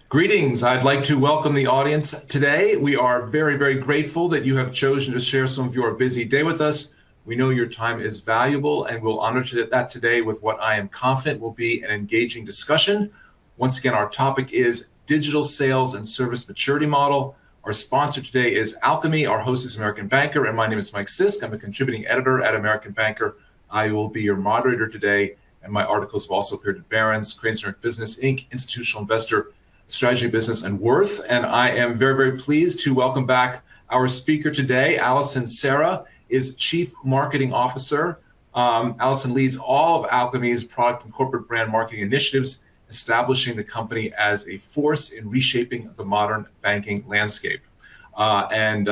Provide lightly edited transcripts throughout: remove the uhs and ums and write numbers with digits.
Greetings. I'd like to welcome the audience today. We are very, very grateful that you have chosen to share some of your busy day with us. We know your time is valuable, and we'll honor that today with what I am confident will be an engaging discussion. Once again, our topic is digital sales and service maturity model. Our sponsor today is Alkami. Our host is American Banker, and my name is Mike Sisk. I'm a contributing editor at American Banker. I will be your moderator today, and my articles have also appeared in Barron's, Crane's Business Inc., Institutional Investor, Strategy, Business, and Worth. And I am very, very pleased to welcome back our speaker today. Allison Cerra is Chief Marketing Officer. Allison leads all of Alkami's product and corporate brand marketing initiatives, establishing the company as a force in reshaping the modern banking landscape.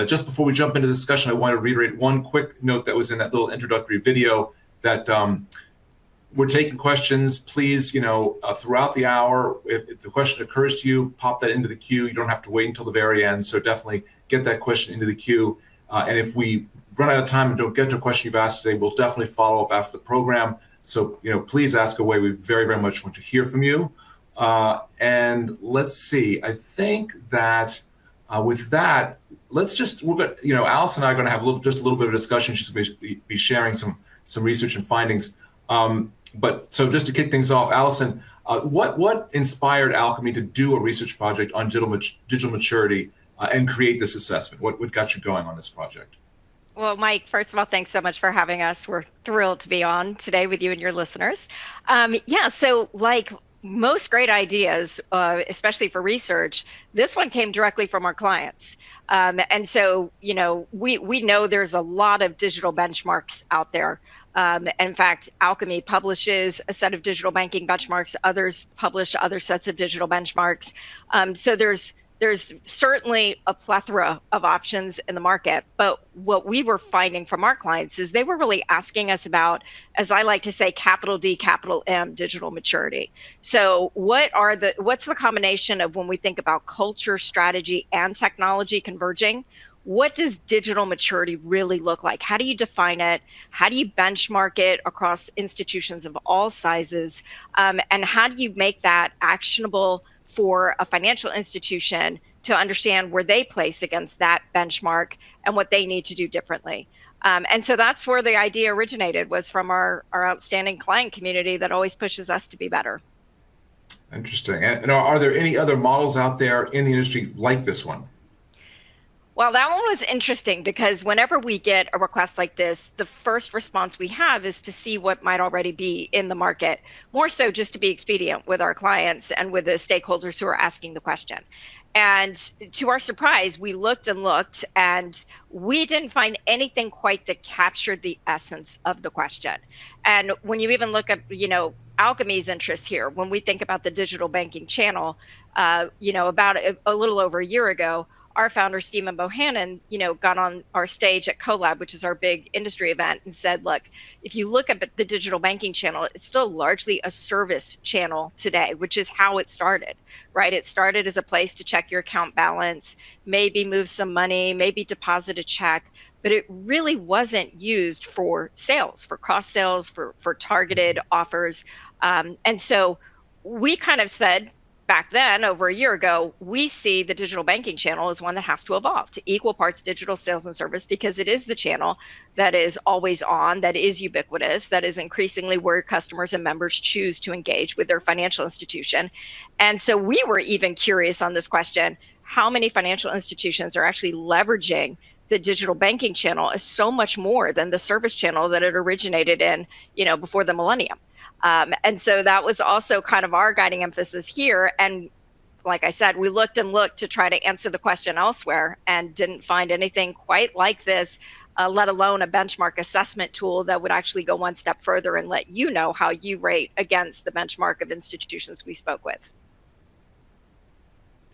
Just before we jump into the discussion, I want to reiterate one quick note that was in that little introductory video that we're taking questions. Please, throughout the hour, if the question occurs to you, pop that into the queue. You don't have to wait until the very end. So definitely get that question into the queue. And if we run out of time and don't get to a question you've asked today, we'll definitely follow up after the program. So, please ask away. We very, very much want to hear from you. And let's see. I think that with that, Allison and I are going to have just a little bit of a discussion. She's going to be sharing some research and findings. But so just to kick things off, Allison, what inspired Alkami to do a research project on digital maturity and create this assessment? What got you going on this project? Well, Mike, first of all, thanks so much for having us. We're thrilled to be on today with you and your listeners. So like most great ideas, especially for research, this one came directly from our clients. And so, we know there's a lot of digital benchmarks out there. In fact, Alkami publishes a set of digital banking benchmarks. Others publish other sets of digital benchmarks. So there's certainly a plethora of options in the market. But what we were finding from our clients is they were really asking us about, as I like to say, capital D, capital M, digital maturity. So what's the combination of when we think about culture, strategy, and technology converging? What does digital maturity really look like? How do you define it? How do you benchmark it across institutions of all sizes? And how do you make that actionable for a financial institution to understand where they place against that benchmark and what they need to do differently? And so that's where the idea originated, was from our outstanding client community that always pushes us to be better. Interesting. And are there any other models out there in the industry like this one? Well, that one was interesting because whenever we get a request like this, the first response we have is to see what might already be in the market, more so just to be expedient with our clients and with the stakeholders who are asking the question. And to our surprise, we looked and we didn't find anything quite that captured the essence of the question. And when you even look at, Alkami's interests here, when we think about the digital banking channel, about a little over a year ago, our founder, Stephen Bohannon, got on our stage at CoLab, which is our big industry event, and said, look, if you look at the digital banking channel, it's still largely a service channel today, which is how it started, right? It started as a place to check your account balance, maybe move some money, maybe deposit a check, but it really wasn't used for sales, for cross sales, for targeted offers. And so we kind of said, back then, over a year ago, we see the digital banking channel as one that has to evolve to equal parts digital sales and service, because it is the channel that is always on, that is ubiquitous, that is increasingly where customers and members choose to engage with their financial institution. And so we were even curious on this question: how many financial institutions are actually leveraging the digital banking channel as so much more than the service channel that it originated in, before the millennium? And so that was also kind of our guiding emphasis here. And like I said, we looked to try to answer the question elsewhere and didn't find anything quite like this, let alone a benchmark assessment tool that would actually go one step further and let you know how you rate against the benchmark of institutions we spoke with.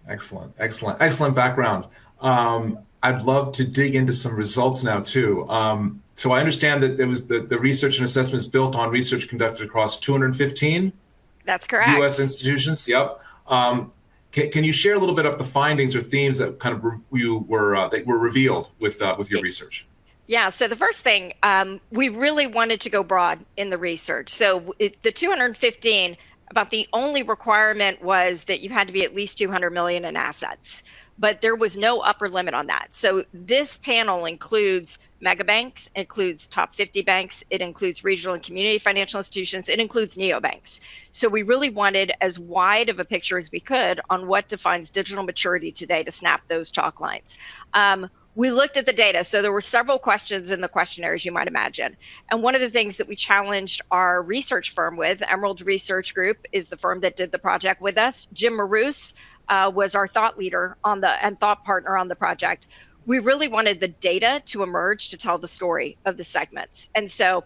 Excellent background. I'd love to dig into some results now too. So I understand that there was the research and assessments built on research conducted across 215. That's correct. U.S. institutions. Yep. Can you share a little bit of the findings or themes that kind of that were revealed with your research? Yeah. So the first thing, we really wanted to go broad in the research. So the 215 About the only requirement was that you had to be at least 200 million in assets, but there was no upper limit on that. So this panel includes mega banks, includes top 50 banks, it includes regional and community financial institutions, it includes neobanks. So we really wanted as wide of a picture as we could on what defines digital maturity today to snap those chalk lines. We looked at the data. So there were several questions in the questionnaire, as you might imagine. And one of the things that we challenged our research firm with, Emerald Research Group is the firm that did the project with us. Jim Marous was our thought leader and thought partner on the project. We really wanted the data to emerge to tell the story of the segments. And so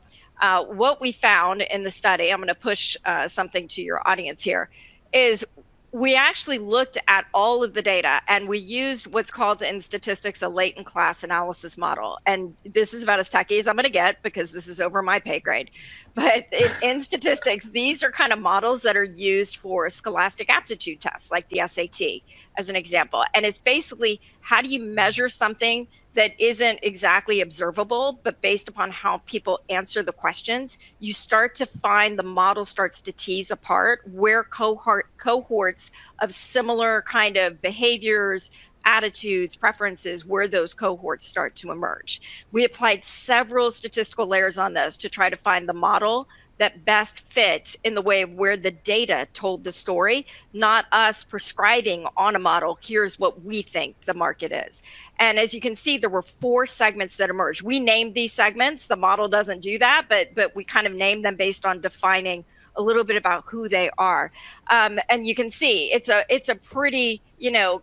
what we found in the study, I'm going to push something to your audience here, is we actually looked at all of the data and we used what's called in statistics a latent class analysis model. And this is about as techy as I'm going to get because this is over my pay grade. But in statistics, these are kind of models that are used for scholastic aptitude tests like the SAT as an example. And it's basically how do you measure something that isn't exactly observable, but based upon how people answer the questions, you start to find the model starts to tease apart where cohorts of similar kind of behaviors, attitudes, preferences, where those cohorts start to emerge. We applied several statistical layers on this to try to find the model that best fit in the way of where the data told the story, not us prescribing on a model, here's what we think the market is. And as you can see, there were 4 segments that emerged. We named these segments. The model doesn't do that, but we kind of named them based on defining a little bit about who they are. And you can see it's a pretty,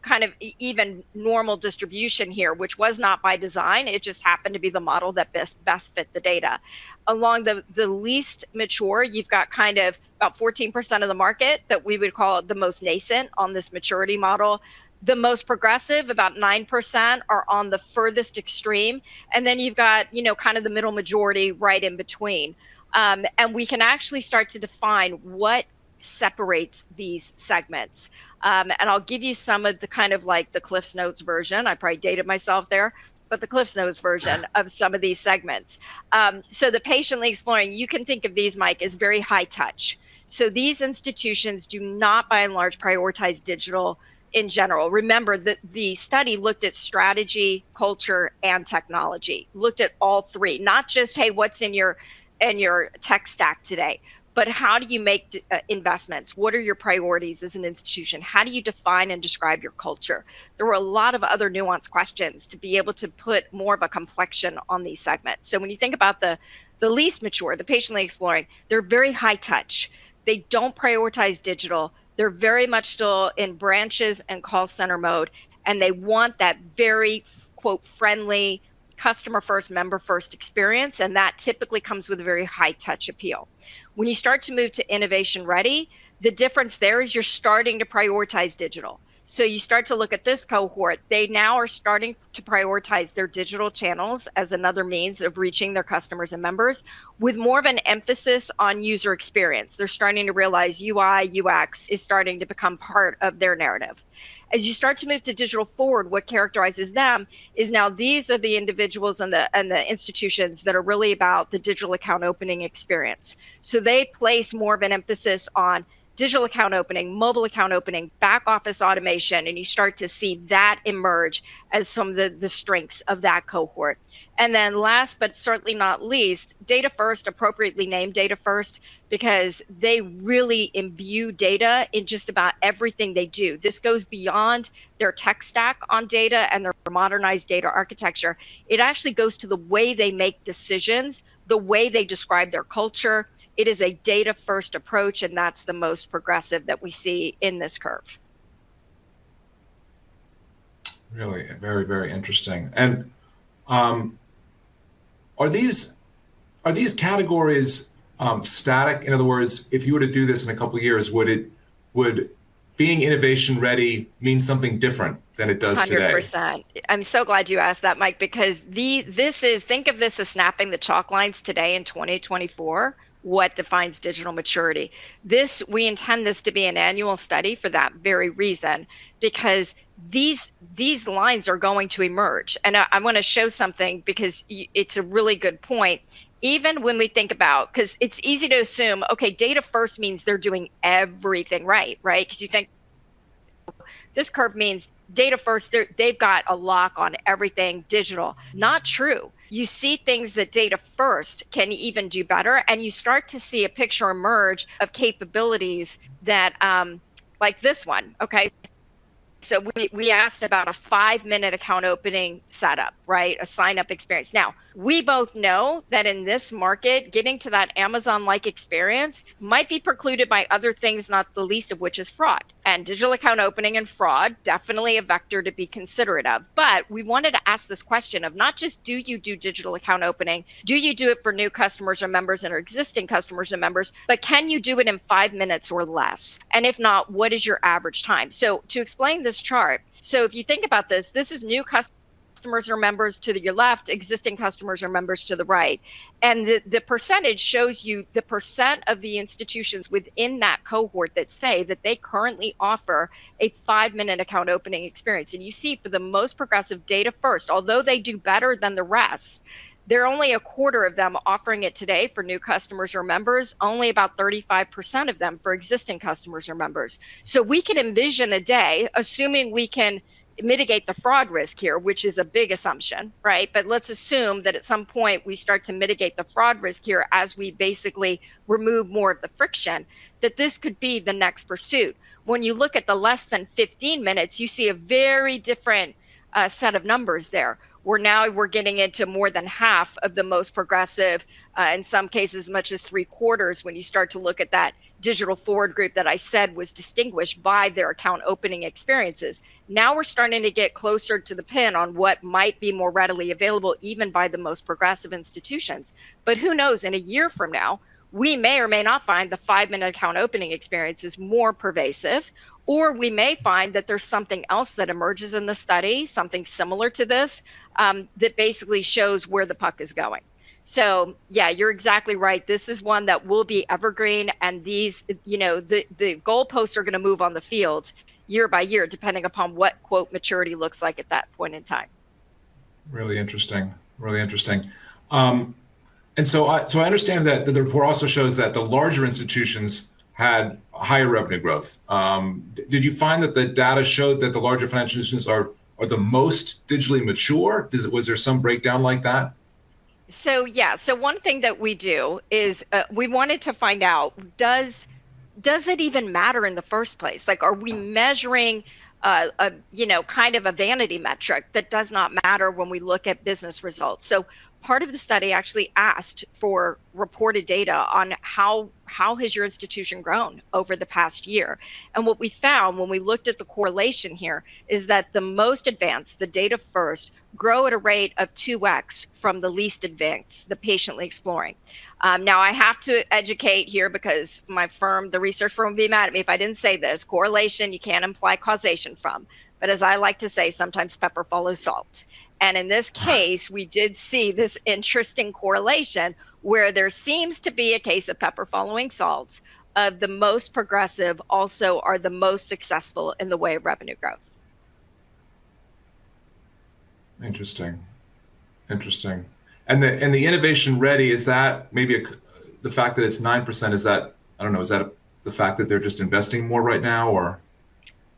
kind of even normal distribution here, which was not by design. It just happened to be the model that best fit the data. Along the least mature, you've got kind of about 14% of the market that we would call the most nascent on this maturity model. The most progressive, about 9%, are on the furthest extreme. And then you've got, kind of the middle majority right in between. And we can actually start to define what separates these segments. And I'll give you some of the kind of like the Cliff's Notes version. I probably dated myself there, but the Cliff's Notes version of some of these segments. So the patiently exploring, you can think of these, Mike, as very high touch. So these institutions do not, by and large, prioritize digital in general. Remember that the study looked at strategy, culture, and technology, looked at all 3, not just, hey, what's in your tech stack today, but how do you make investments? What are your priorities as an institution? How do you define and describe your culture? There were a lot of other nuanced questions to be able to put more of a complexion on these segments. So when you think about the least mature, the patiently exploring, they're very high touch. They don't prioritize digital. They're very much still in branches and call center mode, and they want that very, quote, friendly, customer first, member first experience, and that typically comes with a very high touch appeal. When you start to move to innovation ready, the difference there is you're starting to prioritize digital. So you start to look at this cohort, they now are starting to prioritize their digital channels as another means of reaching their customers and members with more of an emphasis on user experience. They're starting to realize UI, UX is starting to become part of their narrative. As you start to move to digital forward, what characterizes them is now these are the individuals and the institutions that are really about the digital account opening experience. So they place more of an emphasis on digital account opening, mobile account opening, back office automation, and you start to see that emerge as some of the strengths of that cohort. And then last, but certainly not least, data first, appropriately named data first, because they really imbue data in just about everything they do. This goes beyond their tech stack on data and their modernized data architecture. It actually goes to the way they make decisions, the way they describe their culture. It is a data first approach, and that's the most progressive that we see in this curve. Really, very, very interesting. And are these categories static? In other words, if you were to do this in a couple of years, would being innovation ready mean something different than it does today? 100%. I'm so glad you asked that, Mike, because think of this as snapping the chalk lines today in 2024. What defines digital maturity? We intend this to be an annual study for that very reason, because these lines are going to emerge. And I want to show something because it's a really good point. even when we think about, because it's easy to assume, okay, data first means they're doing everything right, right? Because you think this curve means data first, they've got a lock on everything digital. Not true. You see things that data first can even do better, and you start to see a picture emerge of capabilities that, like this one, okay? So we asked about a 5-minute account opening setup, right? A sign up experience. Now, we both know that in this market, getting to that Amazon-like experience might be precluded by other things, not the least of which is fraud. And digital account opening and fraud, definitely a vector to be considerate of. But we wanted to ask this question of not just do you do digital account opening, do you do it for new customers or members and or existing customers and members, but can you do it in 5 minutes or less? And if not, what is your average time? So to explain this chart, so if you think about this, this is new customers or members to your left, existing customers or members to the right. And the percentage shows you the percent of the institutions within that cohort that say that they currently offer a 5-minute account opening experience. And you see for the most progressive data first, although they do better than the rest, they're only a quarter of them offering it today for new customers or members, only about 35% of them for existing customers or members. So we can envision a day, assuming we can mitigate the fraud risk here, which is a big assumption, right? But let's assume that at some point we start to mitigate the fraud risk here as we basically remove more of the friction, that this could be the next pursuit. When you look at the less than 15 minutes, you see a very different set of numbers there. We're getting into more than half of the most progressive, in some cases as much as 3/4 when you start to look at that digital forward group that I said was distinguished by their account opening experiences. Now we're starting to get closer to the pin on what might be more readily available even by the most progressive institutions. But who knows, in a year from now, we may or may not find the 5-minute account opening experience is more pervasive, or we may find that there's something else that emerges in the study, something similar to this, that basically shows where the puck is going. So yeah, you're exactly right. This is one that will be evergreen, and these, the goalposts are going to move on the field year by year, depending upon what quote maturity looks like at that point in time. Really interesting. Really interesting. And so I understand that the report also shows that the larger institutions had higher revenue growth. Did you find that the data showed that the larger financial institutions are the most digitally mature? Was there some breakdown like that? So yeah, so one thing that we do is we wanted to find out, does it even matter in the first place? Like, are we measuring kind of a vanity metric that does not matter when we look at business results? So part of the study actually asked for reported data on how has your institution grown over the past year. And what we found when we looked at the correlation here is that the most advanced, the data first, grow at a rate of 2x from the least advanced, the patiently exploring. Now I have to educate here because my firm, the research firm, would be mad at me if I didn't say this. Correlation, you can't imply causation from. But as I like to say, sometimes pepper follows salt. And in this case, we did see this interesting correlation where there seems to be a case of pepper following salt of the most progressive also are the most successful in the way of revenue growth. Interesting. And the innovation ready, is that maybe the fact that it's 9%, is that, I don't know, is that the fact that they're just investing more right now, or?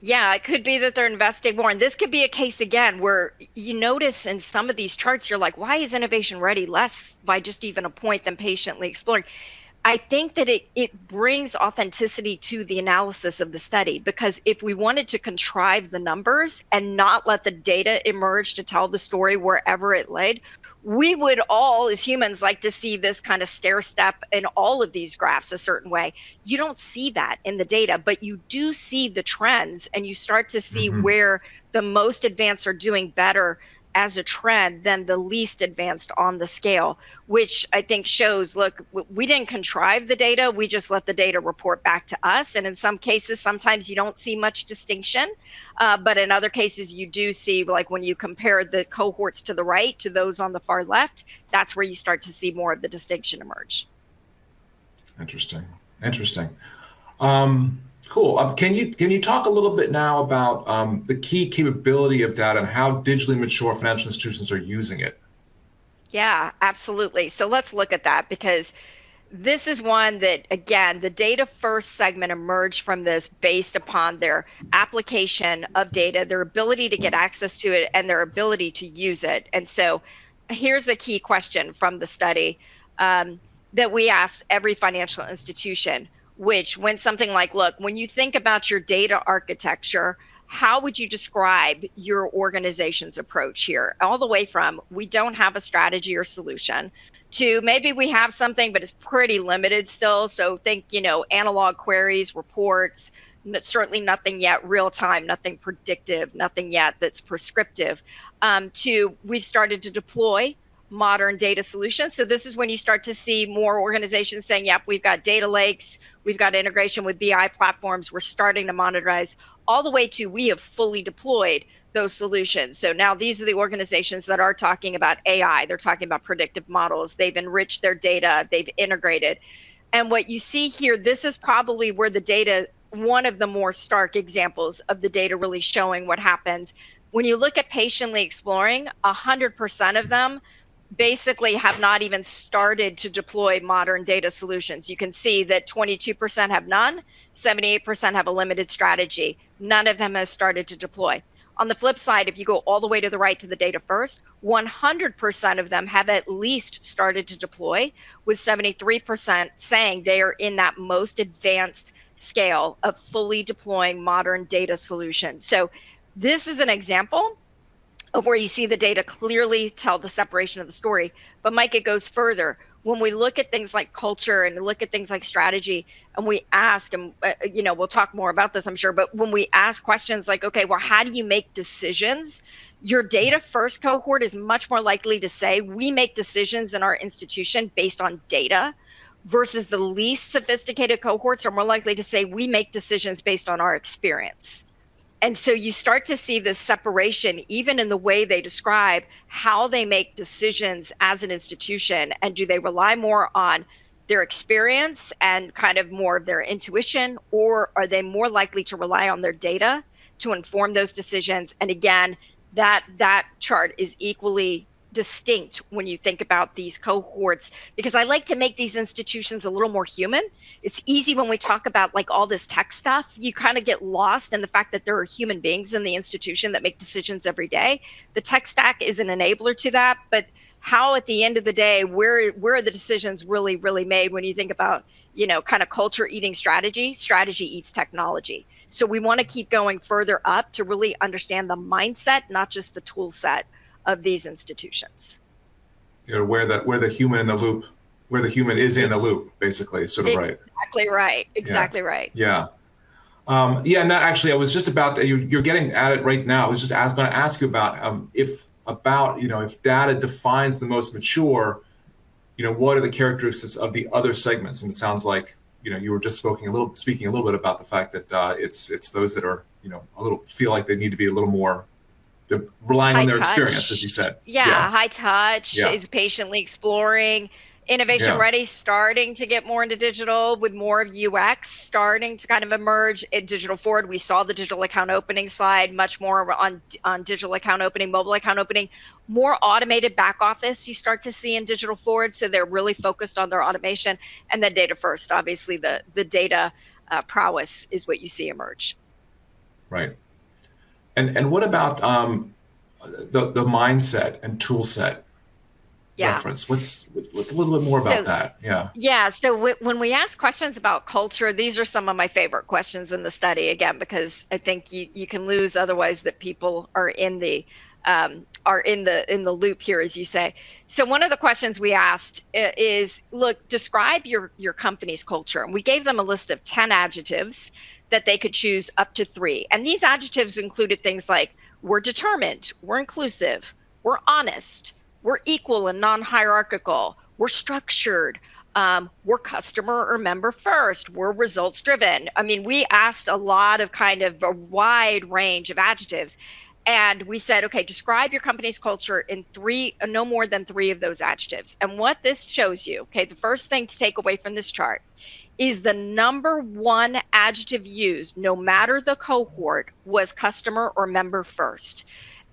Yeah, it could be that they're investing more. And this could be a case again where you notice in some of these charts, you're like, why is innovation ready less by just even a point than patiently exploring? I think that it brings authenticity to the analysis of the study, because if we wanted to contrive the numbers and not let the data emerge to tell the story wherever it led, we would all as humans like to see this kind of stair step in all of these graphs a certain way. You don't see that in the data, but you do see the trends, and you start to see where the most advanced are doing better as a trend than the least advanced on the scale, which I think shows, look, we didn't contrive the data, we just let the data report back to us. And in some cases, sometimes you don't see much distinction, but in other cases you do see, like when you compare the cohorts to the right to those on the far left, that's where you start to see more of the distinction emerge. Interesting. Cool. Can you talk a little bit now about the key capability of data and how digitally mature financial institutions are using it? Yeah, absolutely. So let's look at that, because this is one that, again, the data first segment emerged from this based upon their application of data, their ability to get access to it, and their ability to use it. And so here's a key question from the study that we asked every financial institution, which went something like, look, when you think about your data architecture, how would you describe your organization's approach here? All the way from, we don't have a strategy or solution, to maybe we have something, but it's pretty limited still. So think, analog queries, reports, certainly nothing yet real time, nothing predictive, nothing yet that's prescriptive, to we've started to deploy modern data solutions. So this is when you start to see more organizations saying, yep, we've got data lakes, we've got integration with BI platforms, we're starting to monetize, all the way to we have fully deployed those solutions. So now these are the organizations that are talking about AI, they're talking about predictive models, they've enriched their data, they've integrated. And what you see here, this is probably where the data, one of the more stark examples of the data really showing what happens. When you look at patiently exploring, 100% of them basically have not even started to deploy modern data solutions. You can see that 22% have none, 78% have a limited strategy. None of them have started to deploy. On the flip side, if you go all the way to the right to the data first, 100% of them have at least started to deploy, with 73% saying they are in that most advanced scale of fully deploying modern data solutions. So this is an example of where you see the data clearly tell the separation of the story. But Mike, it goes further. When we look at things like culture and look at things like strategy, and we ask, and we'll talk more about this, I'm sure, but when we ask questions like, okay, well, how do you make decisions? Your data first cohort is much more likely to say, we make decisions in our institution based on data, versus the least sophisticated cohorts are more likely to say, we make decisions based on our experience. And so you start to see this separation even in the way they describe how they make decisions as an institution. And do they rely more on their experience and kind of more of their intuition, or are they more likely to rely on their data to inform those decisions? And again, that chart is equally distinct when you think about these cohorts, because I like to make these institutions a little more human. It's easy when we talk about like all this tech stuff, you kind of get lost in the fact that there are human beings in the institution that make decisions every day. The tech stack is an enabler to that, but how at the end of the day, where are the decisions really made? When you think about, kind of culture eating strategy eats technology. So we want to keep going further up to really understand the mindset, not just the tool set of these institutions. Where the human in the loop, where the human is in the loop, basically, sort of right. Exactly right. Exactly right. Yeah. And that actually, I was just about, you're getting at it right now. I was just going to ask you about if data defines the most mature, what are the characteristics of the other segments? And it sounds like, you were just speaking a little bit about the fact that it's those that are, a little feel like they need to be a little more. They're relying on their experience, as you said. Yeah, high touch, is patiently exploring, innovation ready, starting to get more into digital with more of UX, starting to kind of emerge in digital forward. We saw the digital account opening slide, much more on digital account opening, mobile account opening, more automated back office you start to see in digital forward. So they're really focused on their automation, and then data first. Obviously, the data prowess is what you see emerge. Right. And what about the mindset and tool set reference? What's a little bit more about that? Yeah. So when we ask questions about culture, these are some of my favorite questions in the study, again, because I think you can lose otherwise that people are in the loop here, as you say. So one of the questions we asked is, look, describe your company's culture. And we gave them a list of 10 adjectives that they could choose up to 3. And these adjectives included things like, we're determined, we're inclusive, we're honest, we're equal and non-hierarchical, we're structured, we're customer or member first, we're results driven. I mean, we asked a lot of kind of a wide range of adjectives. And we said, okay, describe your company's culture in no more than 3 of those adjectives. And what this shows you, okay, the first thing to take away from this chart is the number 1 adjective used, no matter the cohort, was customer or member first.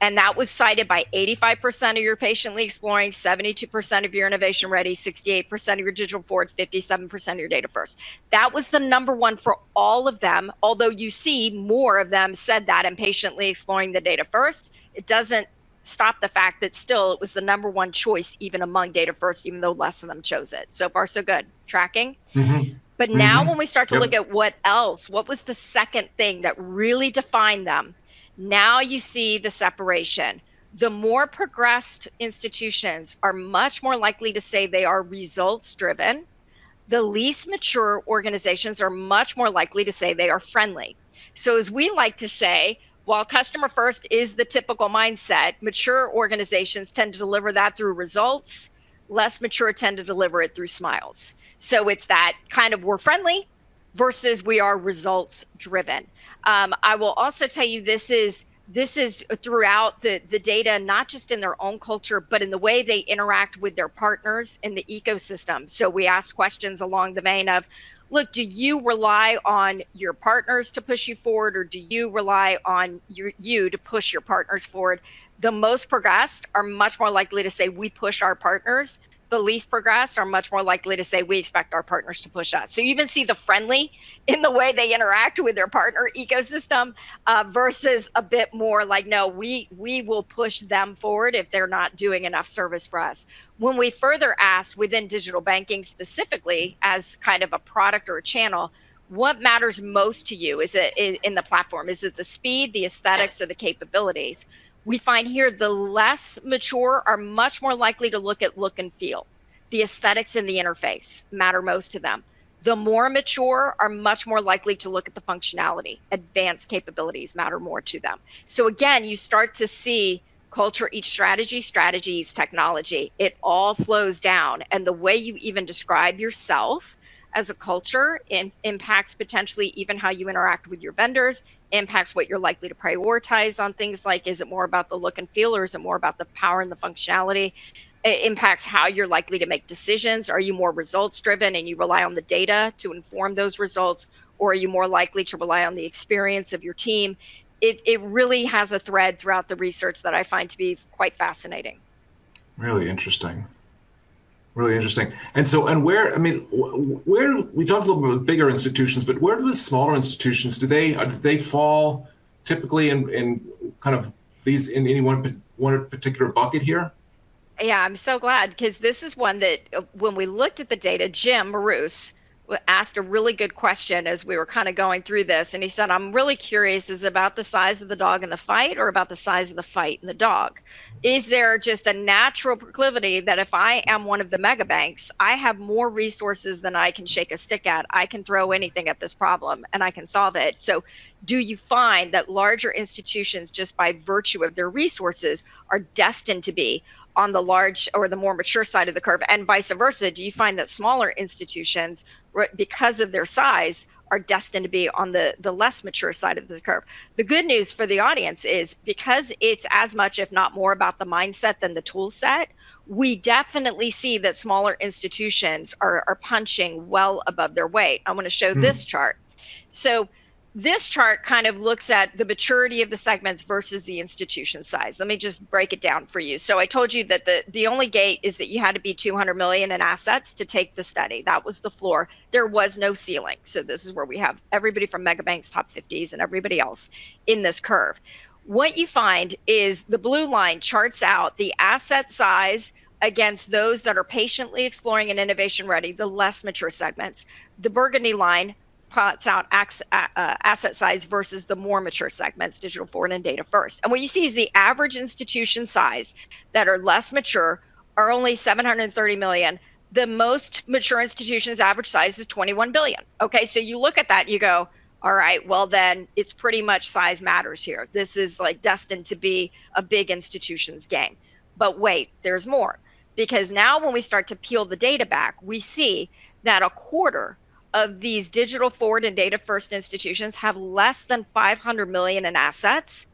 And that was cited by 85% of your patiently exploring, 72% of your innovation ready, 68% of your digital forward, 57% of your data first. That was the number one for all of them. Although you see more of them said that in patiently exploring the data first, it doesn't stop the fact that still it was the number one choice even among data first, even though less of them chose it. So far, so good. Tracking? Mm-hmm. But now when we start to Yep. look at what was the second thing that really defined them? Now you see the separation. The more progressed institutions are much more likely to say they are results driven. The least mature organizations are much more likely to say they are friendly. So as we like to say, while customer first is the typical mindset, mature organizations tend to deliver that through results. Less mature tend to deliver it through smiles. So it's that kind of we're friendly versus we are results driven. I will also tell you this is throughout the data, not just in their own culture, but in the way they interact with their partners in the ecosystem. So we asked questions along the vein of, look, do you rely on your partners to push you forward, or do you rely on you to push your partners forward? The most progressed are much more likely to say we push our partners. The least progressed are much more likely to say we expect our partners to push us. So you even see the friendly in the way they interact with their partner ecosystem versus a bit more like, no, we will push them forward if they're not doing enough service for us. When we further asked within digital banking specifically as kind of a product or a channel, what matters most to you? Is it in the platform? Is it the speed, the aesthetics, or the capabilities? We find here the less mature are much more likely to look at look and feel. The aesthetics and the interface matter most to them. The more mature are much more likely to look at the functionality. Advanced capabilities matter more to them. So again, you start to see culture eats strategy, strategy eats technology. It all flows down. And the way you even describe yourself as a culture impacts potentially even how you interact with your vendors, impacts what you're likely to prioritize on things like, is it more about the look and feel, or is it more about the power and the functionality? It impacts how you're likely to make decisions. Are you more results driven and you rely on the data to inform those results, or are you more likely to rely on the experience of your team? It really has a thread throughout the research that I find to be quite fascinating. Really interesting. Really interesting. And so, and where, I mean, where, we talked a little bit about bigger institutions, but where do the smaller institutions, do they fall typically in kind of these, in any one particular bucket here? Yeah, I'm so glad, because this is one that when we looked at the data, Jim Marous asked a really good question as we were kind of going through this. And he said, I'm really curious, is it about the size of the dog in the fight, or about the size of the fight in the dog? Is there just a natural proclivity that if I am one of the mega banks, I have more resources than I can shake a stick at? I can throw anything at this problem and I can solve it. So do you find that larger institutions, just by virtue of their resources, are destined to be on the large or the more mature side of the curve, and vice versa? Do you find that smaller institutions, because of their size, are destined to be on the less mature side of the curve? The good news for the audience is, because it's as much, if not more, about the mindset than the tool set, we definitely see that smaller institutions are punching well above their weight. I want to show this chart. So this chart kind of looks at the maturity of the segments versus the institution size. Let me just break it down for you. So I told you that the only gate is that you had to be 200 million in assets to take the study. That was the floor. There was no ceiling. So this is where we have everybody from megabanks, top 50s, and everybody else in this curve. What you find is the blue line charts out the asset size against those that are patiently exploring and innovation ready, the less mature segments. The burgundy line plots out asset size versus the more mature segments, digital forward and data first. And what you see is the average institution size that are less mature are only 730 million. The most mature institutions' average size is 21 billion. Okay, so you look at that, you go, all right, well then it's pretty much size matters here. This is like destined to be a big institution's game. But wait, there's more. Because now when we start to peel the data back, we see that a quarter of these digital forward and data first institutions have less than 500 million in assets.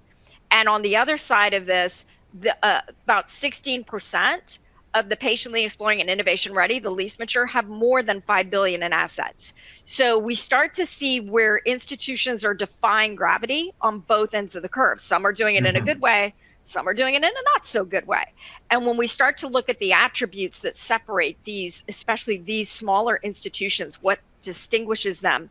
And on the other side of this, about 16% of the patiently exploring and innovation ready, the least mature, have more than 5 billion in assets. So we start to see where institutions are defying gravity on both ends of the curve. Some are doing it in a good way, some are doing it in a not so good way. And when we start to look at the attributes that separate these, especially these smaller institutions, what distinguishes them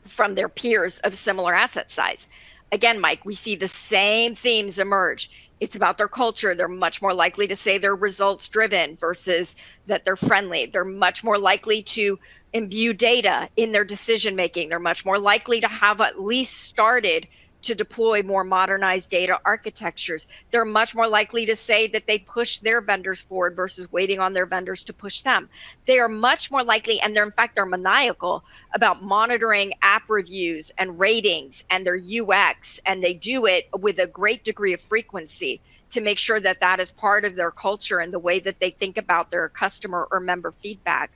from their peers of similar asset size. Again, Mike, we see the same themes emerge. It's about their culture. They're much more likely to say they're results driven versus that they're friendly. They're much more likely to imbue data in their decision making. They're much more likely to have at least started to deploy more modernized data architectures. They're much more likely to say that they push their vendors forward versus waiting on their vendors to push them. They are much more likely, and they're maniacal about monitoring app reviews and ratings and their UX, and they do it with a great degree of frequency to make sure that that is part of their culture and the way that they think about their customer or member feedback.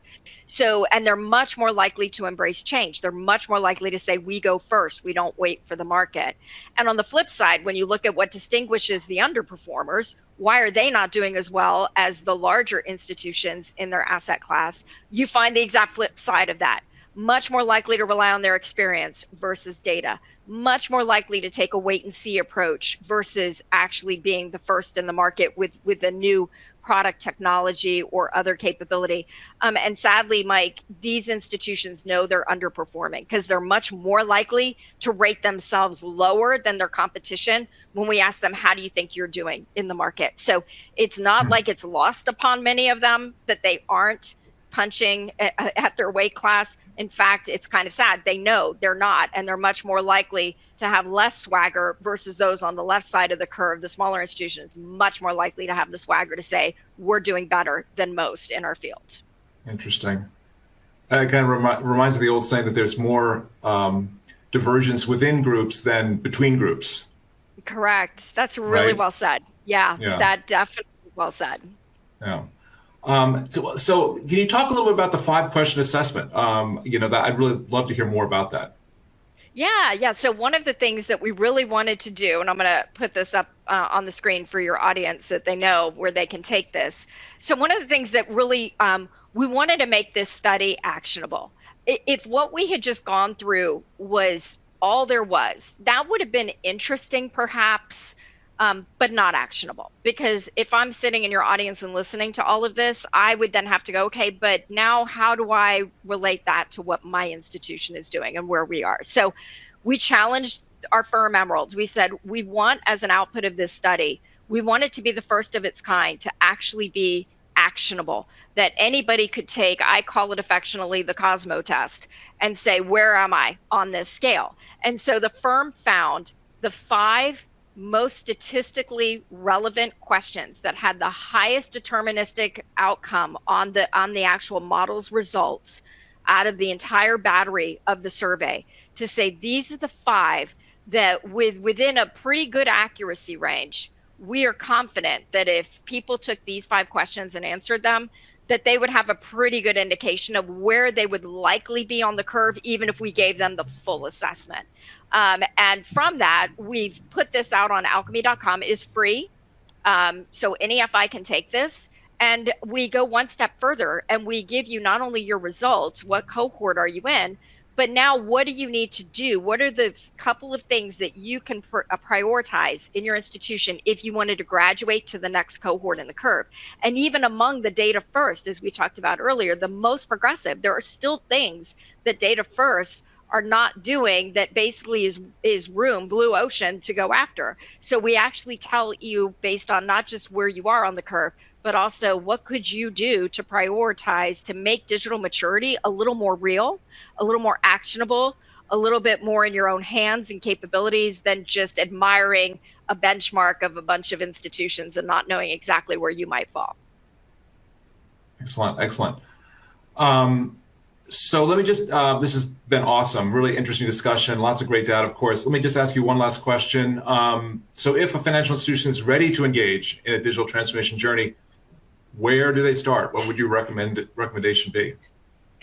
So, and they're much more likely to embrace change. They're much more likely to say, we go first, we don't wait for the market. And on the flip side, when you look at what distinguishes the underperformers, why are they not doing as well as the larger institutions in their asset class? You find the exact flip side of that. Much more likely to rely on their experience versus data, much more likely to take a wait and see approach versus actually being the first in the market with a new product technology or other capability. And sadly, Mike, these institutions know they're underperforming because they're much more likely to rate themselves lower than their competition when we ask them, how do you think you're doing in the market? So it's not like it's lost upon many of them that they aren't punching at their weight class. In fact, it's kind of sad. They know they're not, and they're much more likely to have less swagger versus those on the left side of the curve. The smaller institutions much more likely to have the swagger to say, we're doing better than most in our field. Interesting. It kind of reminds me of the old saying that there's more divergence within groups than between groups. Correct. That's really well said. Yeah, that definitely is well said. Yeah. So can you talk a little bit about the 5-question assessment? That I'd really love to hear more about that. Yeah. So one of the things that we really wanted to do, and I'm going to put this up on the screen for your audience so that they know where they can take this. So one of the things that really we wanted to make this study actionable. If what we had just gone through was all there was, that would have been interesting perhaps, but not actionable. Because if I'm sitting in your audience and listening to all of this, I would then have to go, okay, but now how do I relate that to what my institution is doing and where we are? So we challenged our firm Emerald. We said, we want, as an output of this study, we want it to be the first of its kind to actually be actionable, that anybody could take, I call it affectionately the Cosmo test, and say, where am I on this scale? And so the firm found the 5 most statistically relevant questions that had the highest deterministic outcome on the actual model's results out of the entire battery of the survey, to say these are the 5 that within a pretty good accuracy range, we are confident that if people took these 5 questions and answered them, that they would have a pretty good indication of where they would likely be on the curve, even if we gave them the full assessment. And from that, we've put this out on alkami.com. It is free. So any FI can take this. And we go one step further and we give you not only your results, what cohort are you in, but now what do you need to do? What are the couple of things that you can prioritize in your institution if you wanted to graduate to the next cohort in the curve? And even among the data first, as we talked about earlier, the most progressive, there are still things that data first are not doing that basically is room, blue ocean to go after. So we actually tell you based on not just where you are on the curve, but also what could you do to prioritize to make digital maturity a little more real, a little more actionable, a little bit more in your own hands and capabilities than just admiring a benchmark of a bunch of institutions and not knowing exactly where you might fall. Excellent. So let me just, this has been awesome, really interesting discussion, lots of great data, of course. Let me just ask you one last question. So if a financial institution is ready to engage in a digital transformation journey, where do they start? What would your recommendation be?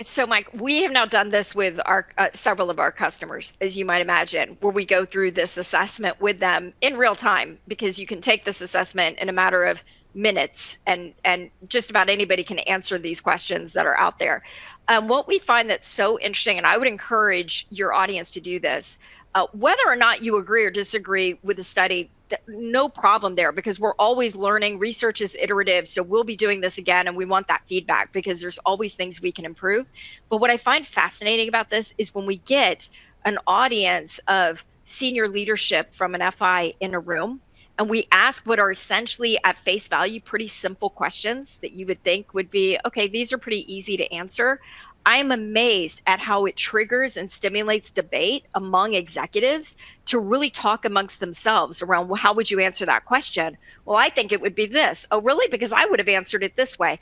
So, Mike, we have now done this with our several of our customers, as you might imagine, where we go through this assessment with them in real time, because you can take this assessment in a matter of minutes, and just about anybody can answer these questions that are out there. What we find that's so interesting, and I would encourage your audience to do this, whether or not you agree or disagree with the study, no problem there, because we're always learning. Research is iterative, so we'll be doing this again, and we want that feedback because there's always things we can improve. But what I find fascinating about this is when we get an audience of senior leadership from an FI in a room, and we ask what are essentially at face value pretty simple questions that you would think would be, okay, these are pretty easy to answer. I am amazed at how it triggers and stimulates debate among executives to really talk amongst themselves around, well, how would you answer that question? Well, I think it would be this. Oh, really? Because I would have answered it this way.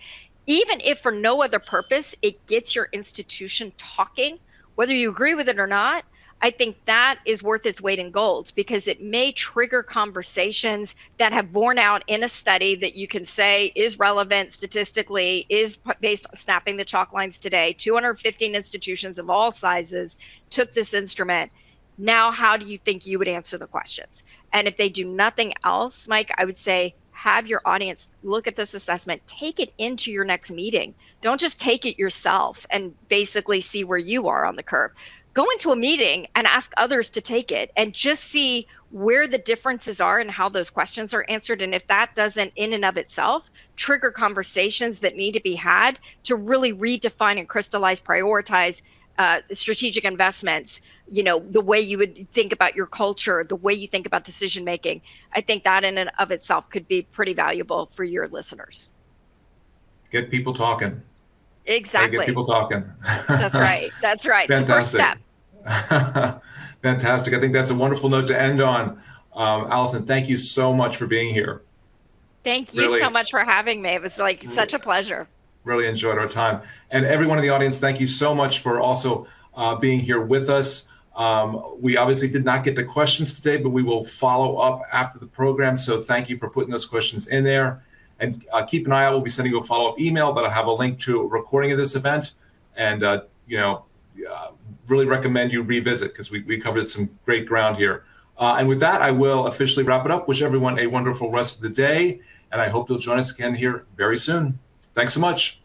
Even if for no other purpose, it gets your institution talking, whether you agree with it or not. I think that is worth its weight in gold, because it may trigger conversations that have borne out in a study that you can say is relevant statistically, is based on snapping the chalk lines today. 215 institutions of all sizes took this instrument. Now, how do you think you would answer the questions? And if they do nothing else, Mike, I would say have your audience look at this assessment, take it into your next meeting. Don't just take it yourself and basically see where you are on the curve. Go into a meeting and ask others to take it and just see where the differences are and how those questions are answered. And if that doesn't in and of itself trigger conversations that need to be had to really redefine and crystallize, prioritize strategic investments, the way you would think about your culture, the way you think about decision making, I think that in and of itself could be pretty valuable for your listeners. Get people talking. Exactly. Get people talking. That's right. That's right. It's the first step. Fantastic. I think that's a wonderful note to end on. Allison, thank you so much for being here. Thank you so much for having me. It was such a pleasure. Really enjoyed our time. And everyone in the audience, thank you so much for also being here with us. We obviously did not get to questions today, but we will follow up after the program. So thank you for putting those questions in there. And keep an eye out. We'll be sending you a follow-up email that'll have a link to a recording of this event. And, really recommend you revisit, because we covered some great ground here. And with that, I will officially wrap it up. Wish everyone a wonderful rest of the day. And I hope you'll join us again here very soon. Thanks so much.